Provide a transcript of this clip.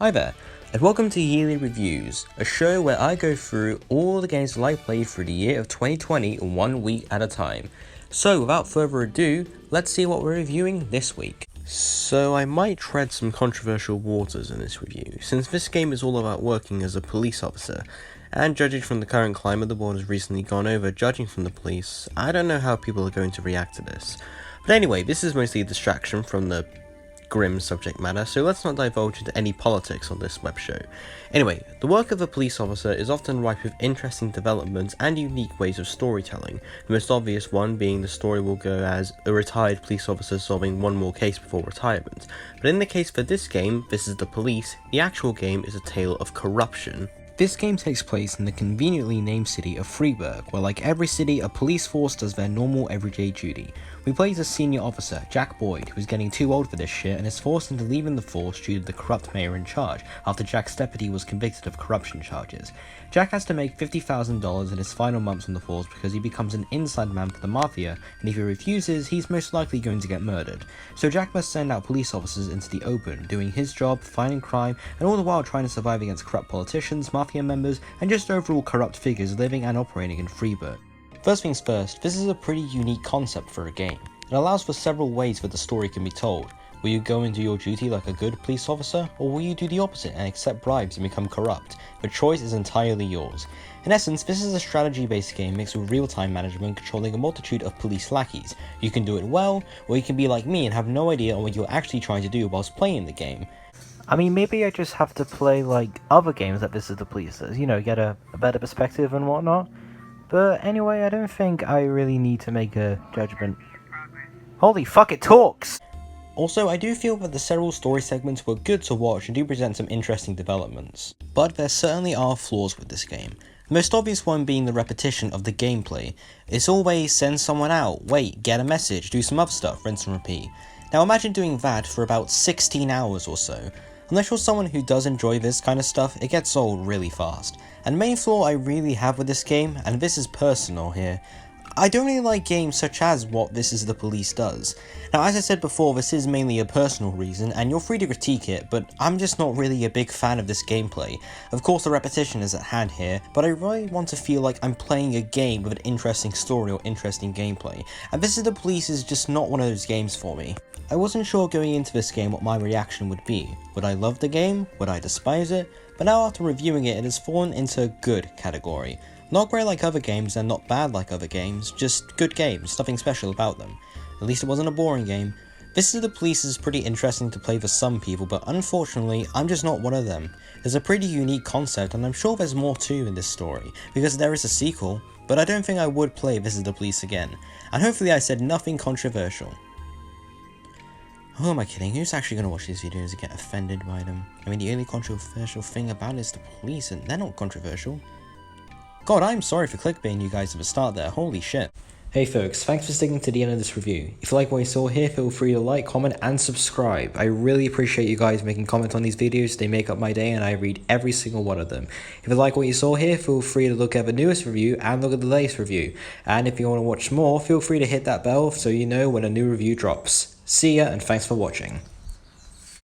Hi there, and welcome to Yearly Reviews, a show where I go through all the games that I played through the year of 2020 1 week at a time. So without further ado, let's see what we're reviewing this week. So I might tread some controversial waters in this review, since this game is all about working as a police officer, and judging from the current climate the world has recently gone over judging from the police, I don't know how people are going to react to this. But anyway, this is mostly a distraction from the grim subject matter, so let's not divulge into any politics on this web show. Anyway, the work of a police officer is often ripe with interesting developments and unique ways of storytelling, the most obvious one being the story will go as a retired police officer solving one more case before retirement. But in the case for this game, This Is the Police, the actual game is a tale of corruption. This game takes place in the conveniently named city of Freiburg, where like every city, a police force does their normal everyday duty. We play as a senior officer, Jack Boyd, who is getting too old for this shit and is forced into leaving the force due to the corrupt mayor in charge, after Jack's deputy was convicted of corruption charges. Jack has to make $50,000 in his final months on the force because he becomes an inside man for the mafia, and if he refuses, he's most likely going to get murdered. So Jack must send out police officers into the open, doing his job, fighting crime, and all the while trying to survive against corrupt politicians, mafia members, and just overall corrupt figures living and operating in Freiburg. First things first, this is a pretty unique concept for a game. It allows for several ways that the story can be told. Will you go and do your duty like a good police officer, or will you do the opposite and accept bribes and become corrupt? The choice is entirely yours. In essence, this is a strategy-based game mixed with real-time management controlling a multitude of police lackeys. You can do it well, or you can be like me and have no idea on what you're actually trying to do whilst playing the game. I mean, maybe I just have to play like other games that This Is the Police does, get a better perspective and whatnot. But anyway, I don't think I really need to make a judgment. Holy fuck, it talks! Also, I do feel that the several story segments were good to watch and do present some interesting developments. But there certainly are flaws with this game. The most obvious one being the repetition of the gameplay. It's always send someone out, wait, get a message, do some other stuff, rinse and repeat. Now imagine doing that for about 16 hours or so. Unless you're someone who does enjoy this kind of stuff, it gets old really fast. And the main flaw I really have with this game, and this is personal here, I don't really like games such as what This Is the Police does. Now as I said before, this is mainly a personal reason, and you're free to critique it, but I'm just not really a big fan of this gameplay. Of course the repetition is at hand here, but I really want to feel like I'm playing a game with an interesting story or interesting gameplay, and This Is the Police is just not one of those games for me. I wasn't sure going into this game what my reaction would be. Would I love the game? Would I despise it? But now after reviewing it, it has fallen into a good category. Not great like other games and not bad like other games, just good games, nothing special about them. At least it wasn't a boring game. This Is the Police is pretty interesting to play for some people, but unfortunately, I'm just not one of them. It's a pretty unique concept and I'm sure there's more too in this story, because there is a sequel, but I don't think I would play This Is the Police again. And hopefully I said nothing controversial. Who am I kidding? Who's actually going to watch these videos and get offended by them? I mean, the only controversial thing about it is the police, and they're not controversial. God, I'm sorry for clickbaiting you guys at the start there, holy shit. Hey folks, thanks for sticking to the end of this review. If you like what you saw here, feel free to like, comment, and subscribe. I really appreciate you guys making comments on these videos. They make up my day and I read every single one of them. If you like what you saw here, feel free to look at the newest review and look at the latest review. And if you want to watch more, feel free to hit that bell so you know when a new review drops. See ya and thanks for watching.